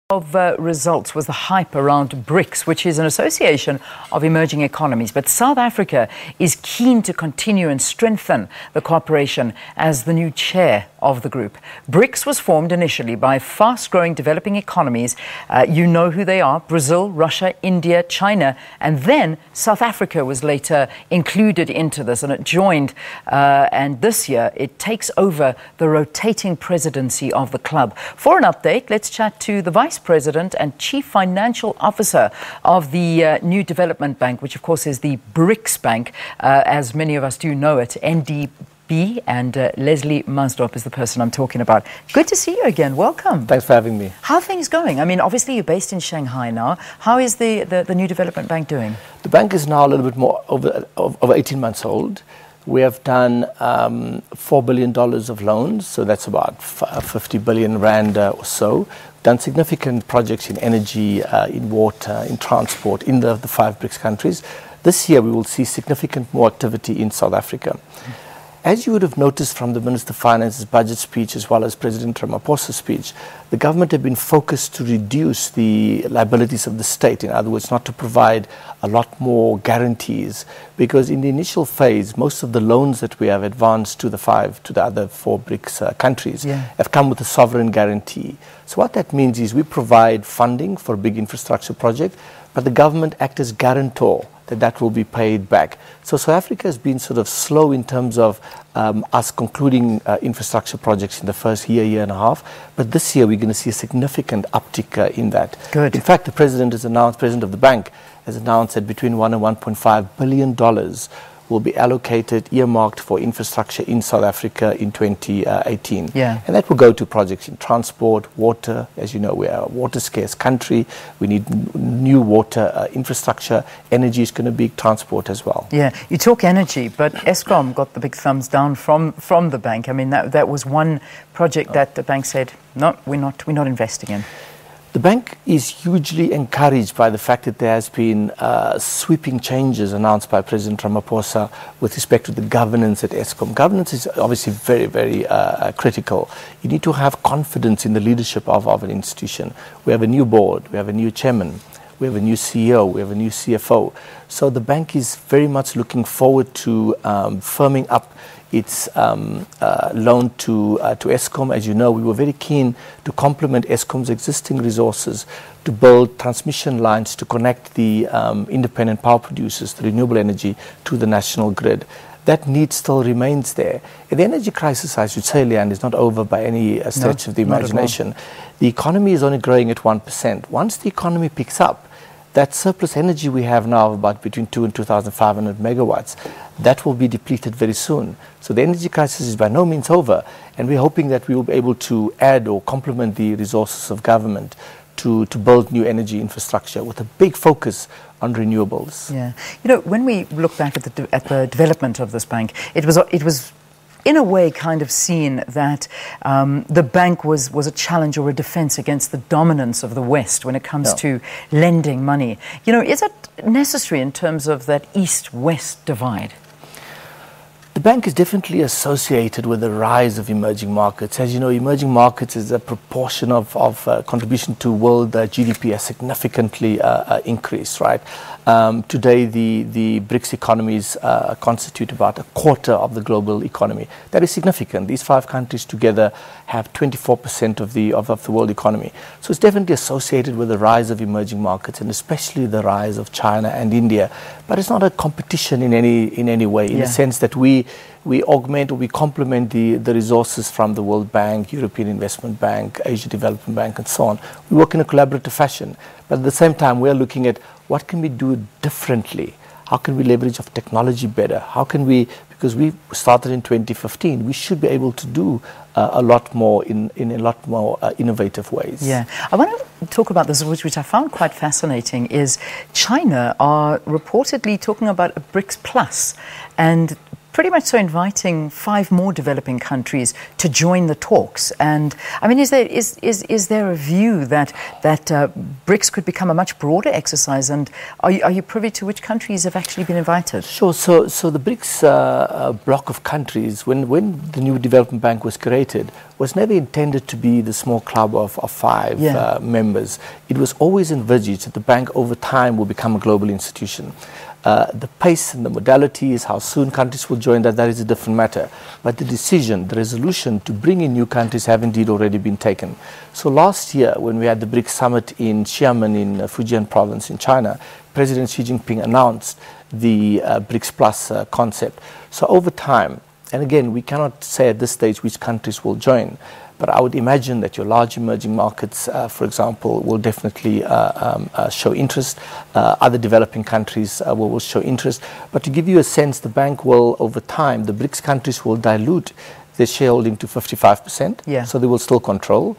Of results was the hype around BRICS, which is an association of emerging economies. But South Africa is keen to continue and strengthen the cooperation as the new chair of the group. BRICS was formed initially by fast-growing developing economies. You know who they are: Brazil, Russia, India, China, and then South Africa was later included into this, and it joined. And this year, it takes over the rotating presidency of the club. For an update, let's chat to the Vice President and Chief Financial Officer of the New Development Bank, which of course is the BRICS Bank, as many of us do know it, NDB, and Leslie Maasdorp is the person I'm talking about. Good to see you again. Welcome. Thanks for having me. How are things going? I mean, obviously you're based in Shanghai now. How is the New Development Bank doing? The bank is now a little bit more over 18 months old. We have done $4 billion of loans, so that's about 50 billion rand or so. Done significant projects in energy, in water, in transport, in the 5 BRICS countries. This year we will see significant more activity in South Africa. As you would have noticed from the Minister of Finance's budget speech as well as President Ramaphosa's speech, the government have been focused to reduce the liabilities of the state. In other words, not to provide a lot more guarantees, because in the initial phase, most of the loans that we have advanced to the other 4 BRICS countries have come with a sovereign guarantee. So what that means is we provide funding for a big infrastructure project, but the government acts as guarantor that will be paid back. So South Africa has been sort of slow in terms of us concluding infrastructure projects in the first year and a half. But this year we're going to see a significant uptick in that. Good. In fact, the President of the bank has announced that between $1 and $1.5 billion will be allocated, earmarked for infrastructure in South Africa in 2018. Yeah. And that will go to projects in transport, water. As you know, we are a water-scarce country. We need new water infrastructure. Energy is going to be transport as well. Yeah, you talk energy, but Eskom got the big thumbs down from the bank. I mean, that was one project that the bank said, no, we're not investing in. The bank is hugely encouraged by the fact that there has been sweeping changes announced by President Ramaphosa with respect to the governance at Eskom. Governance is obviously very, very critical. You need to have confidence in the leadership of an institution. We have a new board, we have a new chairman, we have a new CEO, we have a new CFO. So the bank is very much looking forward to firming up its loan to Eskom. As you know, we were very keen to complement Eskom's existing resources to build transmission lines to connect the independent power producers, the renewable energy, to the national grid. That need still remains there. And the energy crisis, I should say, Leanne, is not over by any stretch of the imagination. The economy is only growing at 1%. Once the economy picks up, that surplus energy we have now, about between 2 and 2,500 megawatts, that will be depleted very soon. So the energy crisis is by no means over, and we're hoping that we will be able to add or complement the resources of government to build new energy infrastructure with a big focus on renewables. Yeah, you know, when we look back at the development of this bank, it was in a way kind of seen that the bank was a challenge or a defense against the dominance of the West when it comes to lending money. You know, is it necessary in terms of that East-West divide? The bank is definitely associated with the rise of emerging markets. As you know, emerging markets is a proportion of contribution to world GDP has significantly increased, right? Today, the BRICS economies constitute about a quarter of the global economy. That is significant. These 5 countries together have 24% of the world economy. So it's definitely associated with the rise of emerging markets, and especially the rise of China and India. But it's not a competition in any way, in the sense that we augment or we complement the resources from the World Bank, European Investment Bank, Asia Development Bank, and so on. We work in a collaborative fashion. But at the same time, we're looking at what can we do differently? How can we leverage of technology better? How can we, because we started in 2015, we should be able to do a lot more in a lot more innovative ways. Yeah, I want to talk about this, which I found quite fascinating, is China are reportedly talking about a BRICS Plus, and pretty much so inviting 5 more developing countries to join the talks. And I mean, is there a view that BRICS could become a much broader exercise? And are you privy to which countries have actually been invited? Sure. So the BRICS block of countries, when the new development bank was created, was never intended to be the small club of 5 members. It was always envisaged that the bank over time will become a global institution. The pace and the modalities, how soon countries will join, that is a different matter. But the decision, the resolution to bring in new countries have indeed already been taken. So last year, when we had the BRICS summit in Xiamen in Fujian province in China, President Xi Jinping announced the BRICS Plus concept. So over time, and again, we cannot say at this stage which countries will join, but I would imagine that your large emerging markets, for example, will definitely show interest. Other developing countries will show interest. But to give you a sense, the bank will, over time, the BRICS countries will dilute their shareholding to 55%. Yeah. So they will still control.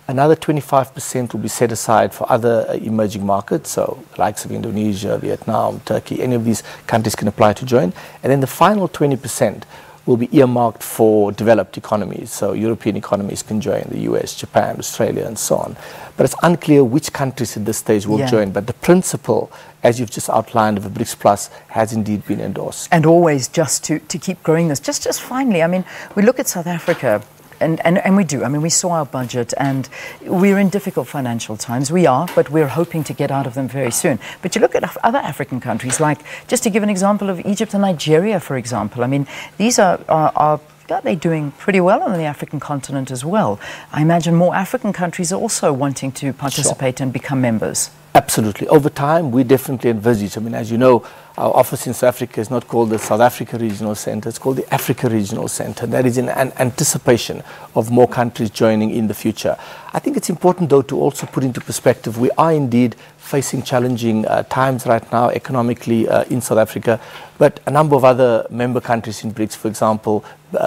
Another 25% will be set aside for other emerging markets, so the likes of Indonesia, Vietnam, Turkey, any of these countries can apply to join. And then the final 20% will be earmarked for developed economies. So European economies can join, the US, Japan, Australia, and so on. But it's unclear which countries at this stage will join. But the principle, as you've just outlined, of a BRICS Plus has indeed been endorsed. And always just to keep growing this. Just finally, I mean, we look at South Africa, and we do. I mean, we saw our budget and we're in difficult financial times. We are, but we're hoping to get out of them very soon. But you look at other African countries, like, just to give an example of Egypt and Nigeria, for example. I mean, these are they're doing pretty well on the African continent as well. I imagine more African countries are also wanting to participate and become members. Absolutely. Over time, we definitely envisage. I mean, as you know, our office in South Africa is not called the South Africa Regional Centre, it's called the Africa Regional Centre. That is in anticipation of more countries joining in the future. I think it's important, though, to also put into perspective, we are indeed facing challenging times right now economically in South Africa, but a number of other member countries in BRICS, for example,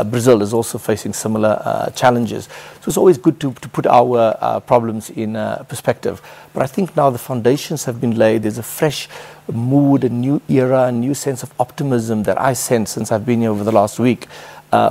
Brazil is also facing similar challenges. So it's always good to put our problems in perspective. But I think now the foundations have been laid. There's a fresh mood, a new era, a new sense of optimism that I sense since I've been here over the last week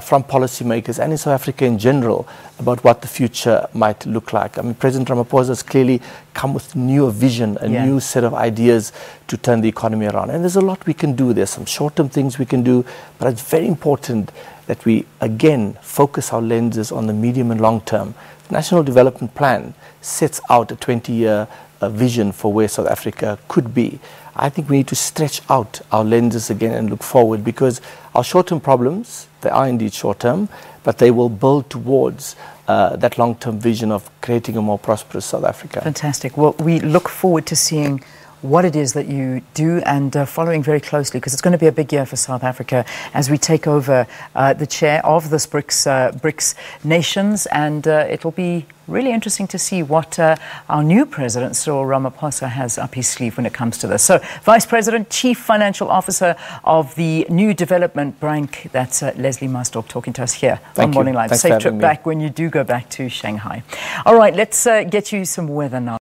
from policymakers and in South Africa in general about what the future might look like. I mean, President Ramaphosa has clearly come with new vision, a new set of ideas to turn the economy around. And there's a lot we can do. There's some short-term things we can do, but it's very important that we, again, focus our lenses on the medium and long term. The National Development Plan sets out a 20-year vision for where South Africa could be. I think we need to stretch out our lenses again and look forward, because our short-term problems, they are indeed short-term, but they will build towards that long-term vision of creating a more prosperous South Africa. Fantastic. Well, we look forward to seeing what it is that you do and following very closely, because it's going to be a big year for South Africa as we take over the chair of this BRICS nations, and it'll be really interesting to see what our new president, Cyril Ramaphosa, has up his sleeve when it comes to this. So, Vice President, Chief Financial Officer of the New Development Bank, that's Leslie Maasdorp talking to us here on Morning Live. Safe trip back when you do go back to Shanghai. All right, let's get you some weather now.